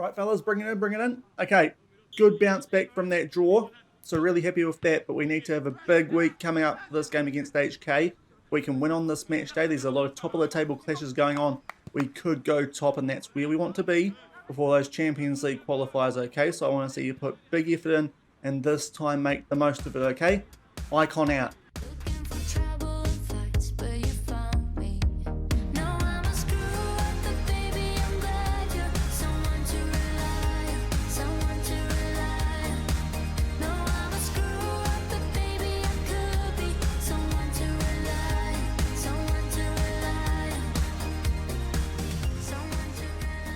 Right, fellas, bring it in. Okay, good bounce back from that draw. So really happy with that, but we need to have a big week coming up for this game against HK. We can win on this match day. There's a lot of top of the table clashes going on. We could go top, and that's where we want to be before those Champions League qualifiers, okay? So I want to see you put big effort in, and this time make the most of it, okay? Icon out.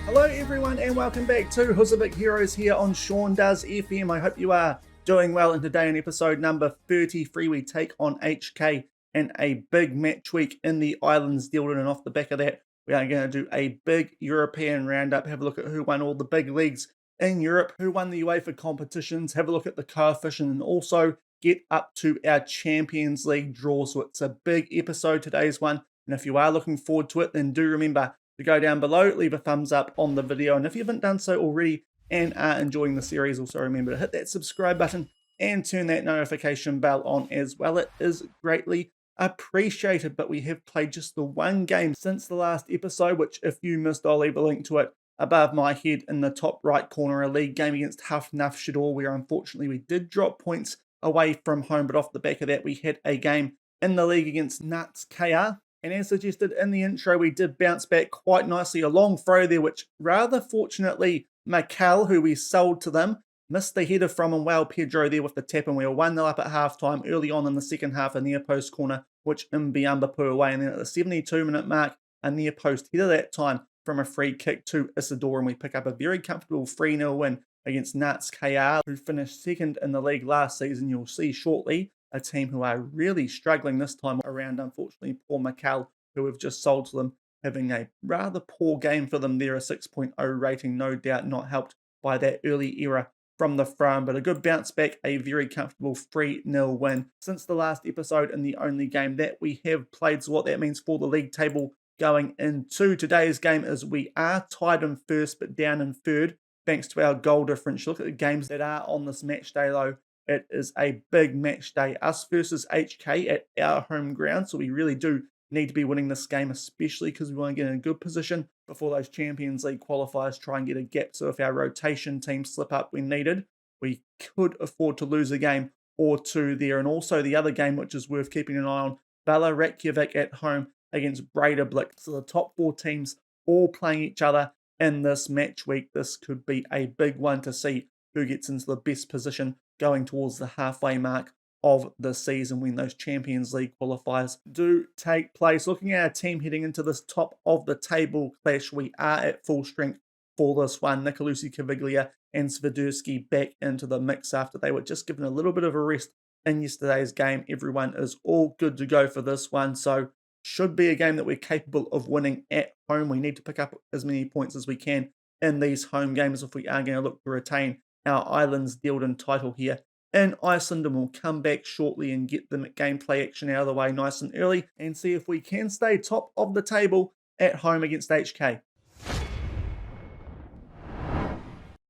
Hello everyone and welcome back to Husavik Heroes here on Shaun Does FM. I hope you are doing well, and today in episode number 33 we take on HK in a big match week in the Islandsdeildin, and off the back of that we are going to do a big European roundup, have a look at who won all the big leagues in Europe, who won the UEFA competitions, have a look at the coefficient, and also get up to our Champions League draw. So it's a big episode, today's one, and if you are looking forward to it, then do remember to go down below, leave a thumbs up on the video, and if you haven't done so already and are enjoying the series, also remember to hit that subscribe button and turn that notification bell on as well. It is greatly appreciated. But we have played just the one game since the last episode, which if you missed, I'll leave a link to it above my head in the top right corner. A league game against Hafnaf Shador, where unfortunately we did drop points away from home, but off the back of that we had a game in the league against Nats KR. And as suggested in the intro, we did bounce back quite nicely. A long throw there, which rather fortunately, Mikel, who we sold to them, missed the header from, and well, Pedro there with the tap, and we were 1-0 up at half-time early on in the second half, a near post corner, which Mbiamba put away. And then at the 72-minute mark, a near post header that time from a free kick to Isidore, and we pick up a very comfortable 3-0 win against Nats KR, who finished second in the league last season. You'll see shortly a team who are really struggling this time around. Unfortunately, poor Mikel, who we've just sold to them, having a rather poor game for them there, a 6.0 rating, no doubt not helped by that early error from the front, but a good bounce back, a very comfortable 3-0 win since the last episode, and the only game that we have played. So what that means for the league table going into today's game is we are tied in first but down in third thanks to our goal differential. Look at the games that are on this match day though. It is a big match day, us versus HK at our home ground, so we really do need to be winning this game, especially because we want to get in a good position before those Champions League qualifiers try and get a gap. So if our rotation teams slip up when needed, we could afford to lose a game or two there. And also the other game, which is worth keeping an eye on, Bala Reykjavik at home against Breiðablik. So the top four teams all playing each other in this match week. This could be a big one to see who gets into the best position going towards the halfway mark of the season when those Champions League qualifiers do take place. Looking at our team heading into this top of the table clash, we are at full strength for this one. Nicolusi Caviglia and Sviderski back into the mix after they were just given a little bit of a rest in yesterday's game. Everyone is all good to go for this one, so should be a game that we're capable of winning at home. We need to pick up as many points as we can in these home games if we are going to look to retain our Islandsdeildin title here in Iceland, and we'll come back shortly and get the gameplay action out of the way nice and early and see if we can stay top of the table at home against HK.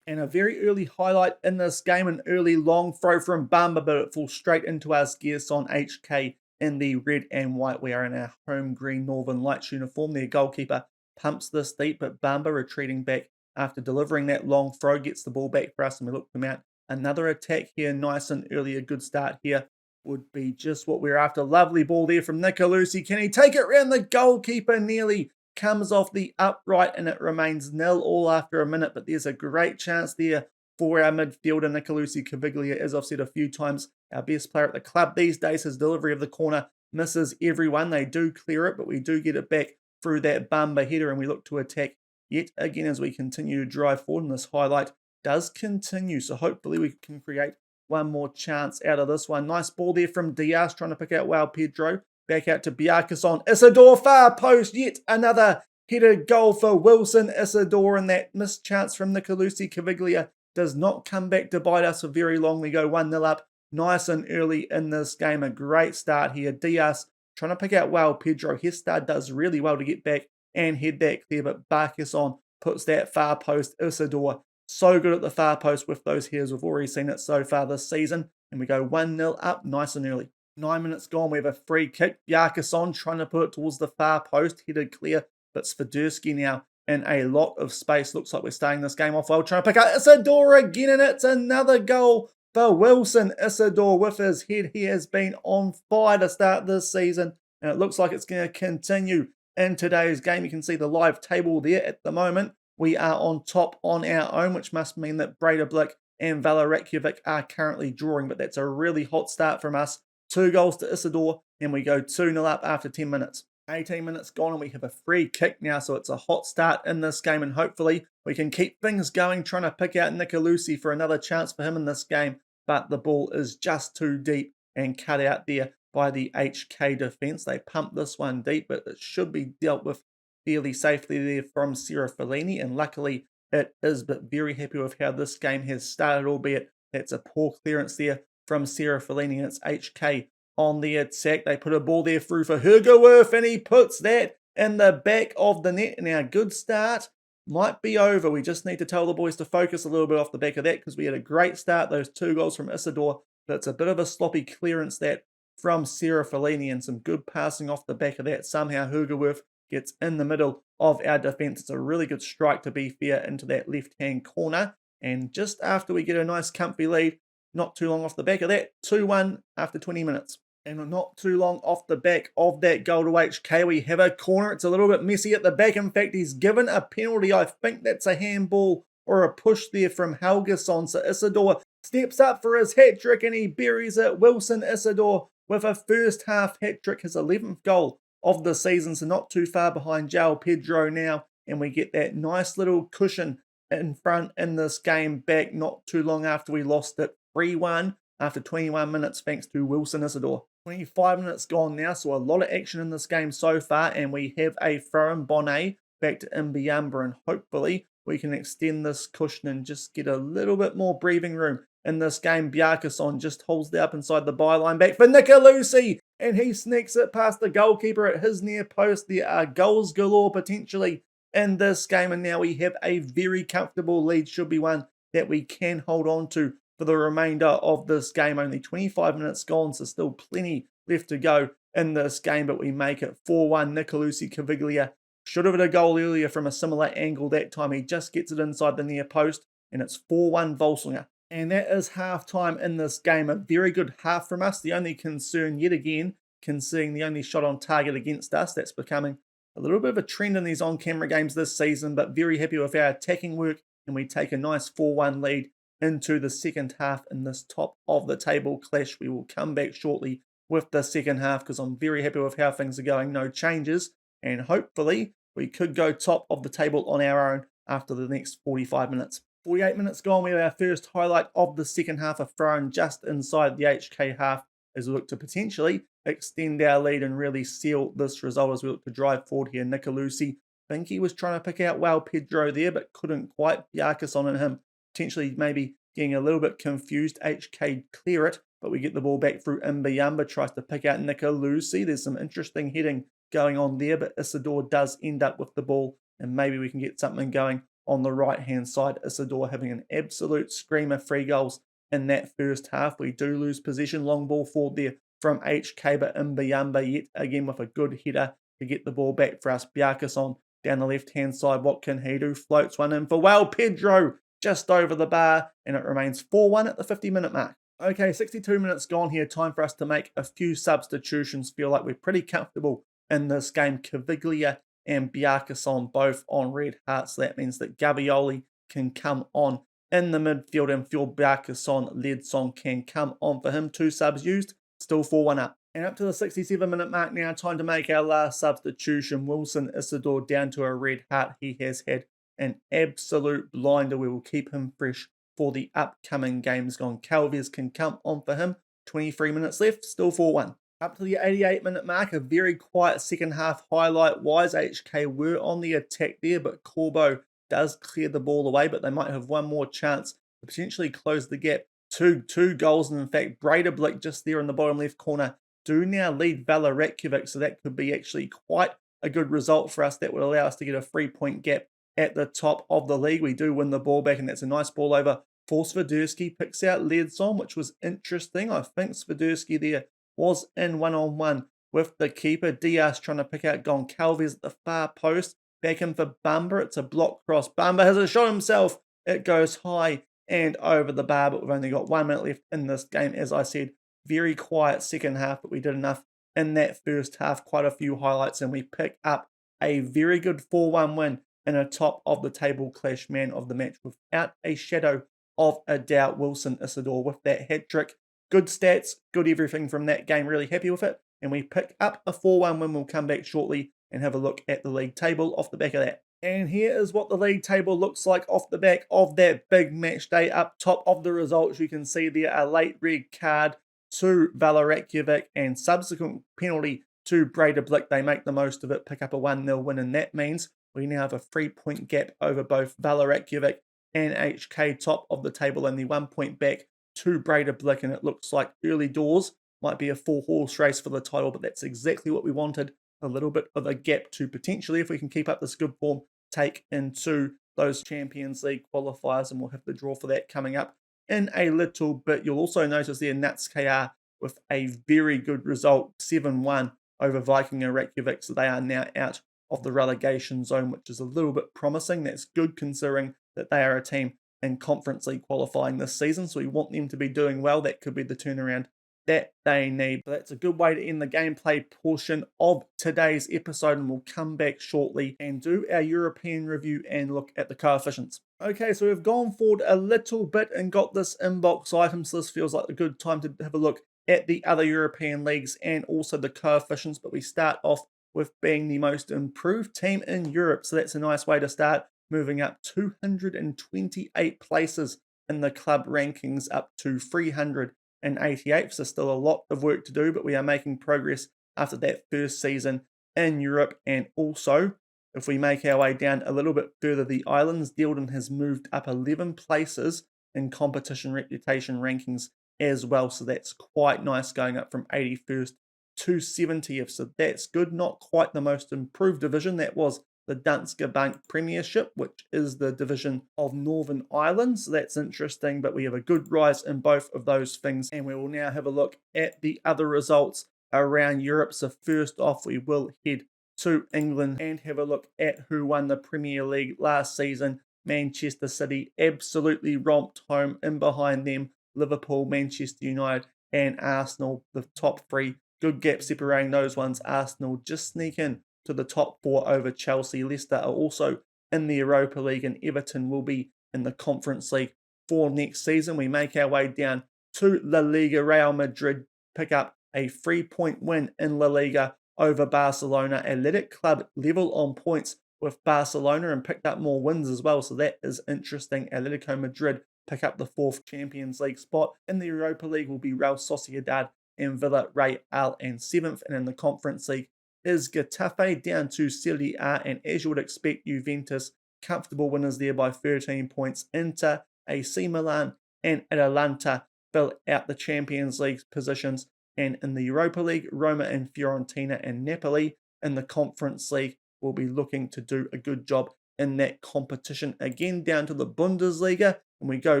And a very early highlight in this game, an early long throw from Bamba, but it falls straight into our Scarson HK in the red and white. We are in our home green Northern Lights uniform. Their goalkeeper pumps this deep, but Bamba retreating back after delivering that long throw gets the ball back for us, and we look to mount another attack here nice and early. A good start here would be just what we're after. Lovely ball there from Nicolusi. Can he take it round the goalkeeper? Nearly comes off the upright, and it remains 0-0 after a minute, but there's a great chance there for our midfielder Nicolusi Caviglia. As I've said a few times, our best player at the club these days. His delivery of the corner misses everyone. They do clear it, but we do get it back through that Bamba header, and we look to attack yet again as we continue to drive forward, and this highlight does continue. So hopefully we can create one more chance out of this one. Nice ball there from Diaz trying to pick out Wow Pedro. Back out to Biakis on Isidore, far post, yet another header goal for Wilson Isidore, and that missed chance from Nicolusi Caviglia does not come back to bite us for very long. We go 1-0 up nice and early in this game. A great start here. Diaz trying to pick out Wow Pedro. Hestad does really well to get back and head that clear, but Barkas on puts that far post. Isidore, so good at the far post with those headers. We've already seen it so far this season. And we go 1-0 up nice and early. 9 minutes gone, we have a free kick. Bjarkason trying to put it towards the far post, headed clear, but Sviderski now in a lot of space. Looks like we're starting this game off well, trying to pick up Isidore again, and it's another goal for Wilson Isidore with his head. He has been on fire to start this season, and it looks like it's going to continue in today's game. You can see the live table there at the moment. We are on top on our own, which must mean that Breidablik and Valarekiewicz are currently drawing, but that's a really hot start from us. 2 goals to Isidore, and we go 2-0 up after 10 minutes. 18 minutes gone, and we have a free kick now, so it's a hot start in this game, and hopefully we can keep things going, trying to pick out Nicolucci for another chance for him in this game, but the ball is just too deep and cut out there by the HK defence. They pumped this one deep, but it should be dealt with fairly safely there from Sierra Fellini, and luckily it is, but very happy with how this game has started, albeit that's a poor clearance there from Sierra Fellini, and it's HK on the attack. They put a ball there through for Husavik, and he puts that in the back of the net, and our good start might be over. We just need to tell the boys to focus a little bit off the back of that, because we had a great start, those 2 goals from Isidore, but it's a bit of a sloppy clearance that from Sierra Fellini, and some good passing off the back of that. Somehow Husavik gets in the middle of our defence. It's a really good strike, to be fair, into that left-hand corner, and just after we get a nice comfy lead, not too long off the back of that, 2-1 after 20 minutes. And not too long off the back of that goal to HK, we have a corner. It's a little bit messy at the back. In fact, he's given a penalty. I think that's a handball or a push there from Helgason. So Isidore steps up for his hat-trick, and he buries it. Wilson Isidore with a first half hat-trick, his 11th goal of the season, so not too far behind João Pedro now. And we get that nice little cushion in front in this game back not too long after we lost it 3-1 after 21 minutes thanks to Wilson Isidore. 25 minutes gone now, so a lot of action in this game so far, and we have a throw-in Bonnet back to Mbiamba, and hopefully we can extend this cushion and just get a little bit more breathing room in this game. Bjarkason just holds it up inside the byline, back for Nicolucci, and he sneaks it past the goalkeeper at his near post. There are goals galore potentially in this game, and now we have a very comfortable lead, should be one that we can hold on to for the remainder of this game. Only 25 minutes gone, so still plenty left to go in this game, but we make it 4-1. Nicolucci Caviglia should have had a goal earlier from a similar angle that time. He just gets it inside the near post, and it's 4-1 Völsungur. And that is half-time in this game. A very good half from us. The only concern yet again, conceding the only shot on target against us. That's becoming a little bit of a trend in these on-camera games this season, but very happy with our attacking work, and we take a nice 4-1 lead into the second half in this top of the table clash. We will come back shortly with the second half, because I'm very happy with how things are going. No changes, and hopefully we could go top of the table on our own after the next 45 minutes. 48 minutes gone, we have our first highlight of the second half, a throw-in just inside the HK half as we look to potentially extend our lead and really seal this result as we look to drive forward here. Nicolucci, I think he was trying to pick out João Pedro there, but couldn't quite. Bjarkason and him potentially maybe getting a little bit confused. HK clear it, but we get the ball back through Mbiamba, tries to pick out Nicolucci. There's some interesting heading going on there, but Isidore does end up with the ball, and maybe we can get something going on the right-hand side. Isidore having an absolute screamer, 3 goals in that first half. We do lose possession, long ball forward there from HK, but Mbiamba yet again with a good header to get the ball back for us. Bjarkason down the left-hand side. What can he do? Floats one in for João Pedro, just over the bar, and it remains 4-1 at the 50-minute mark. Okay, 62 minutes gone here. Time for us to make a few substitutions. Feel like we're pretty comfortable in this game. Caviglia and Bjarkason both on red hearts. So that means that Gavioli can come on in the midfield, and Phil Bjarkason, Ledsong can come on for him. 2 subs used, still 4-1 up. And up to the 67-minute mark now, time to make our last substitution. Wilson Isidore down to a red heart. He has had an absolute blinder. We will keep him fresh for the upcoming games. Calves can come on for him. 23 minutes left, still 4-1. Up to the 88-minute mark, a very quiet second half highlight-wise. HK were on the attack there, but Corbo does clear the ball away, but they might have one more chance to potentially close the gap. Two goals, and in fact, Breidablik just there in the bottom left corner do now lead Valarekiewicz, so that could be actually quite a good result for us. That would allow us to get a 3-point gap at the top of the league. We do win the ball back, and that's a nice ball over for Swiderski. Picks out Leadsom, which was interesting. I think Swiderski there was in one-on-one with the keeper. Diaz trying to pick out Goncalves at the far post. Back in for Bamba. It's a block cross. Bamba has a shot himself. It goes high and over the bar, but we've only got 1 minute left in this game. As I said, very quiet second half, but we did enough in that first half. Quite a few highlights, and we pick up a very good 4-1 win in a top of the table clash. Man of the match without a shadow of a doubt, Wilson Isidore with that hat trick. Good stats, good everything from that game. Really happy with it. And we pick up a 4-1 win. We'll come back shortly and have a look at the league table off the back of that. And here is what the league table looks like off the back of that big match day. Up top of the results, you can see there a late red card to Valerakovic and subsequent penalty to Breidablik. They make the most of it, pick up a 1-0 win, and that means we now have a 3-point gap over both Valerakovic and HK, top of the table, only 1 point back to Breidablik, and it looks like early doors might be a 4-horse race for the title, but that's exactly what we wanted. A little bit of a gap to potentially, if we can keep up this good form, take into those Champions League qualifiers, and we'll have the draw for that coming up in a little bit. You'll also notice there Nuts KR with a very good result, 7-1 over Viking and Reykjavik, so they are now out of the relegation zone, which is a little bit promising. That's good considering that they are a team in Conference League qualifying this season, so we want them to be doing well. That could be the turnaround that they need. But that's a good way to end the gameplay portion of today's episode, and we'll come back shortly and do our European review and look at the coefficients. Okay, so we've gone forward a little bit and got this inbox item, so this feels like a good time to have a look at the other European leagues and also the coefficients, but we start off with being the most improved team in Europe, so that's a nice way to start, moving up 228 places in the club rankings up to 388th, so still a lot of work to do, but we are making progress after that first season in Europe. And also, if we make our way down a little bit further, the Islandsdeildin has moved up 11 places in competition reputation rankings as well, so that's quite nice, going up from 81st to 70th, so that's good. Not quite the most improved division. That was the Danske Bank Premiership, which is the division of Northern Ireland, so that's interesting, but we have a good rise in both of those things, and we will now have a look at the other results around Europe. So first off, we will head to England and have a look at who won the Premier League last season. Manchester City absolutely romped home. In behind them, Liverpool, Manchester United and Arsenal, the top three. Good gap separating those ones. Arsenal just sneak in to the top four over Chelsea. Leicester are also in the Europa League, and Everton will be in the Conference League for next season. We make our way down to La Liga. Real Madrid pick up a 3-point win in La Liga over Barcelona. Athletic Club level on points with Barcelona and picked up more wins as well, so that is interesting. Atletico Madrid pick up the 4th Champions League spot. In the Europa League will be Real Sociedad and Villarreal and 7th, and in the Conference League is Getafe down to Serie A, and as you would expect, Juventus comfortable winners there by 13 points. Inter, AC Milan and Atalanta fill out the Champions League positions, and in the Europa League, Roma and Fiorentina and Napoli. In the Conference League, will be looking to do a good job in that competition. Again, down to the Bundesliga, and we go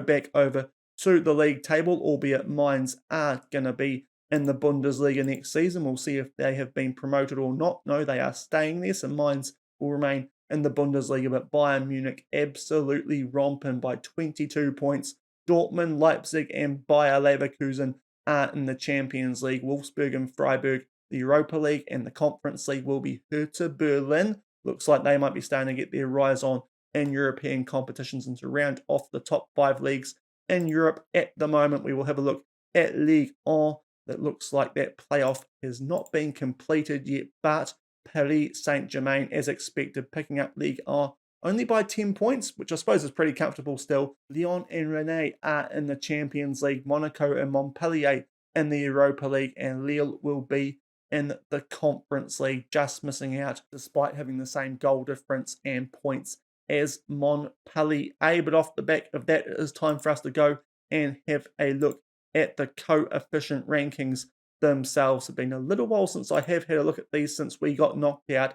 back over to the league table, albeit Mainz are going to be in the Bundesliga next season. We'll see if they have been promoted or not. No, they are staying there, so Mainz will remain in the Bundesliga, but Bayern Munich absolutely romping by 22 points. Dortmund, Leipzig and Bayer Leverkusen are in the Champions League. Wolfsburg and Freiburg, the Europa League, and the Conference League will be Hertha Berlin. Looks like they might be starting to get their rise on in European competitions and to round off the top 5 leagues in Europe at the moment. We will have a look at Ligue 1. That looks like that playoff has not been completed yet, but Paris Saint-Germain, as expected, picking up Ligue 1 only by 10 points, which I suppose is pretty comfortable still. Lyon and Rennes are in the Champions League, Monaco and Montpellier in the Europa League, and Lille will be in the Conference League, just missing out despite having the same goal difference and points as Montpellier. But off the back of that, it is time for us to go and have a look at the coefficient rankings themselves. It's been a little while since I have had a look at these, since we got knocked out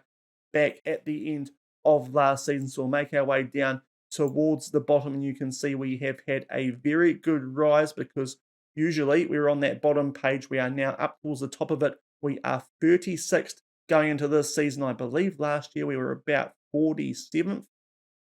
back at the end of last season. So we'll make our way down towards the bottom, and you can see we have had a very good rise, because usually we were on that bottom page. We are now up towards the top of it. We are 36th going into this season. I believe last year we were about 47th.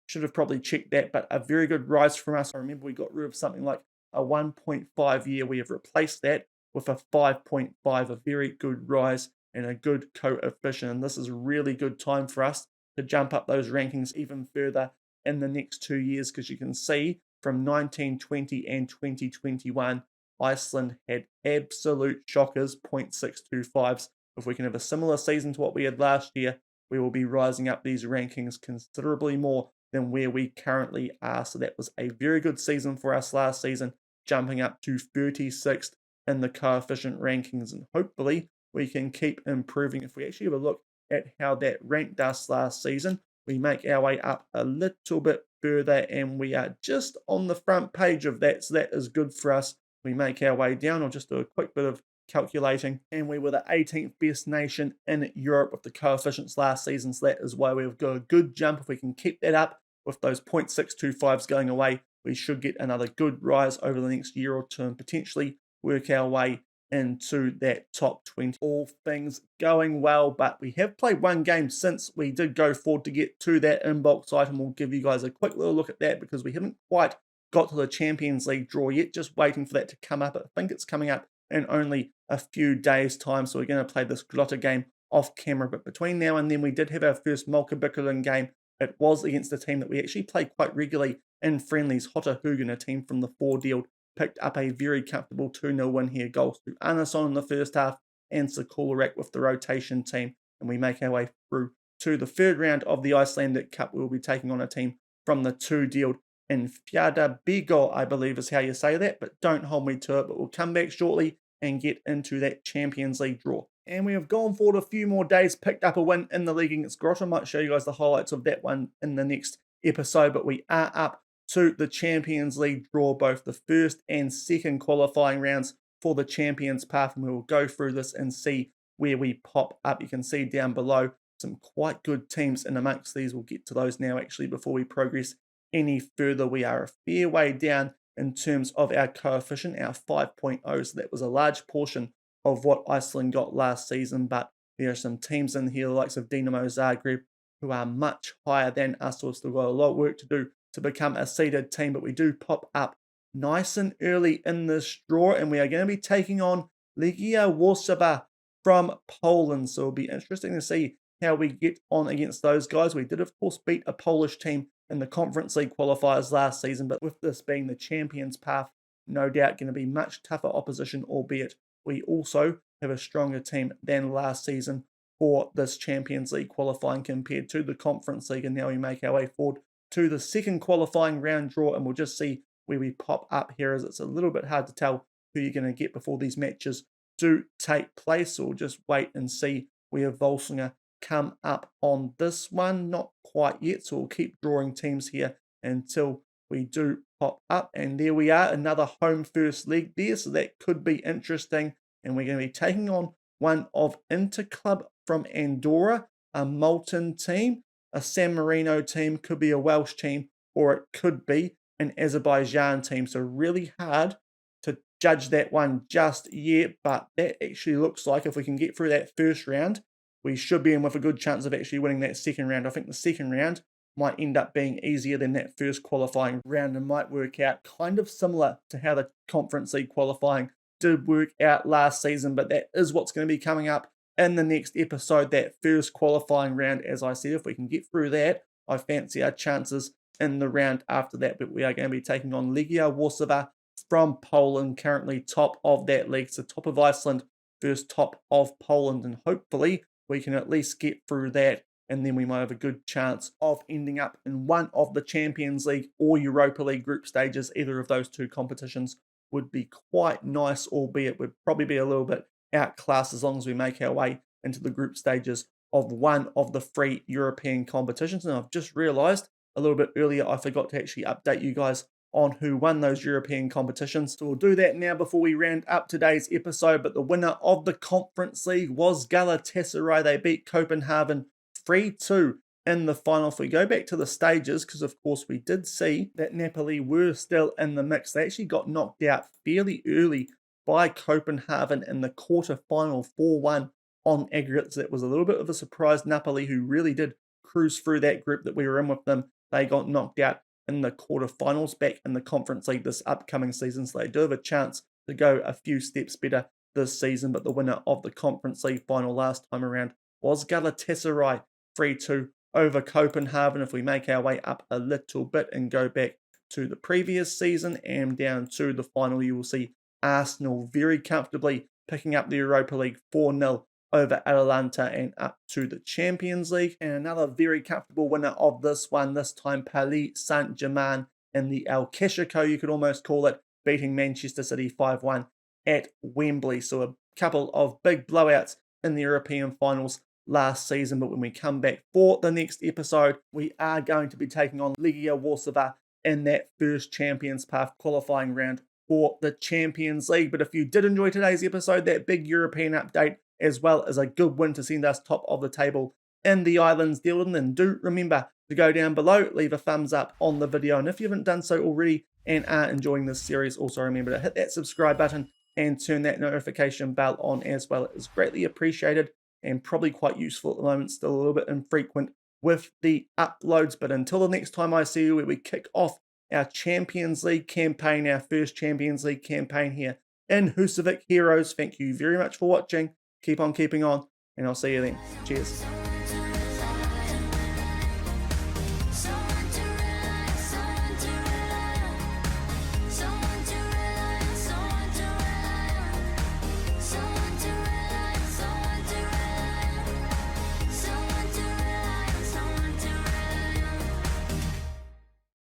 Should have probably checked that, but a very good rise from us. I remember we got rid of something like a 1.5 year. We have replaced that with a 5.5, a very good rise and a good coefficient. And this is a really good time for us to jump up those rankings even further in the next 2 years, because you can see from 1920 and 2021, Iceland had absolute shockers, 0.625s. If we can have a similar season to what we had last year, we will be rising up these rankings considerably more than where we currently are. So that was a very good season for us last season, jumping up to 36th in the coefficient rankings, and hopefully we can keep improving. If we actually have a look at how that ranked us last season, we make our way up a little bit further and we are just on the front page of that, so that is good for us. We make our way down. I'll just do a quick bit of calculating, and we were the 18th best nation in Europe with the coefficients last season, so that is why we've got a good jump. If we can keep that up with those 0.625s going away, we should get another good rise over the next year or two and potentially work our way into that top 20. All things going well, but we have played one game since we did go forward to get to that inbox item. We'll give you guys a quick little look at that, because we haven't quite got to the Champions League draw yet, just waiting for that to come up. I think it's coming up in only a few days' time, so we're going to play this Glotter game off camera. But between now and then, we did have our first Mulkabikulen game. It was against a team that we actually play quite regularly in friendlies, Hotahoogan, a team from the 4 deal, picked up a very comfortable 2-0 win here. Goals to Anason in the first half and Sakularak with the rotation team. And we make our way through to the third round of the Icelandic Cup. We'll be taking on a team from the 2 deal in Fjarðabyggð, I believe is how you say that, but don't hold me to it. But we'll come back shortly and get into that Champions League draw. And we have gone forward a few more days, picked up a win in the league against Grotta. I might show you guys the highlights of that one in the next episode, but we are up to the Champions League draw, both the first and second qualifying rounds for the Champions Path, and we will go through this and see where we pop up. You can see down below some quite good teams in amongst these. We'll get to those now actually before we progress any further. We are a fair way down in terms of our coefficient, our 5.0, so that was a large portion of what Iceland got last season, but there are some teams in here, the likes of Dinamo Zagreb, who are much higher than us, so we've still got a lot of work to do to become a seeded team, but we do pop up nice and early in this draw, and we are going to be taking on Legia Warszawa from Poland, so it'll be interesting to see how we get on against those guys. We did, of course, beat a Polish team in the Conference League qualifiers last season, but with this being the Champions Path, no doubt going to be much tougher opposition, albeit we also have a stronger team than last season for this Champions League qualifying compared to the Conference League. And now we make our way forward to the second qualifying round draw, and we'll just see where we pop up here, as it's a little bit hard to tell who you're going to get before these matches do take place. So we'll just wait and see where Völsungur come up on this one. Not quite yet, so we'll keep drawing teams here until we do pop up. And there we are, another home first leg there, so that could be interesting. And we're going to be taking on one of Interclub from Andorra, a Malton team, a San Marino team, could be a Welsh team, or it could be an Azerbaijan team. So really hard to judge that one just yet, but that actually looks like if we can get through that first round, we should be in with a good chance of actually winning that second round. I think the second round might end up being easier than that first qualifying round and might work out kind of similar to how the Conference League qualifying did work out last season, but that is what's going to be coming up in the next episode, that first qualifying round. As I said, if we can get through that, I fancy our chances in the round after that, but we are going to be taking on Legia Warszawa from Poland, currently top of that league, so top of Iceland, first top of Poland, and hopefully we can at least get through that, and then we might have a good chance of ending up in one of the Champions League or Europa League group stages. Either of those two competitions would be quite nice, albeit would probably be a little bit outclassed as long as we make our way into the group stages of one of the 3 European competitions. And I've just realised a little bit earlier I forgot to actually update you guys on who won those European competitions. So we'll do that now before we round up today's episode. But the winner of the Conference League was Galatasaray. They beat Copenhagen 3-2 in the final. If we go back to the stages, because of course we did see that Napoli were still in the mix. They actually got knocked out fairly early by Copenhagen in the quarter-final 4-1 on aggregates. That was a little bit of a surprise. Napoli, who really did cruise through that group that we were in with them, they got knocked out in the quarterfinals back in the Conference League this upcoming season, so they do have a chance to go a few steps better this season. But the winner of the Conference League final last time around was Galatasaray, 3-2 over Copenhagen. If we make our way up a little bit and go back to the previous season and down to the final, you will see Arsenal very comfortably picking up the Europa League 4-0 over Atalanta and up to the Champions League. And another very comfortable winner of this one, this time Paris Saint-Germain in the El Clasico, you could almost call it, beating Manchester City 5-1 at Wembley. So a couple of big blowouts in the European finals last season. But when we come back for the next episode, we are going to be taking on Legia Warsaw in that first Champions Path qualifying round for the Champions League. But if you did enjoy today's episode, that big European update, as well as a good win to send us top of the table in the Islandsdeildin, then do remember to go down below, leave a thumbs up on the video. And if you haven't done so already and are enjoying this series, also remember to hit that subscribe button and turn that notification bell on as well. It is greatly appreciated and probably quite useful at the moment. Still a little bit infrequent with the uploads. But until the next time I see you, where we kick off our Champions League campaign, our first Champions League campaign here in Husavik Heroes, thank you very much for watching. Keep on keeping on, and I'll see you then. Cheers.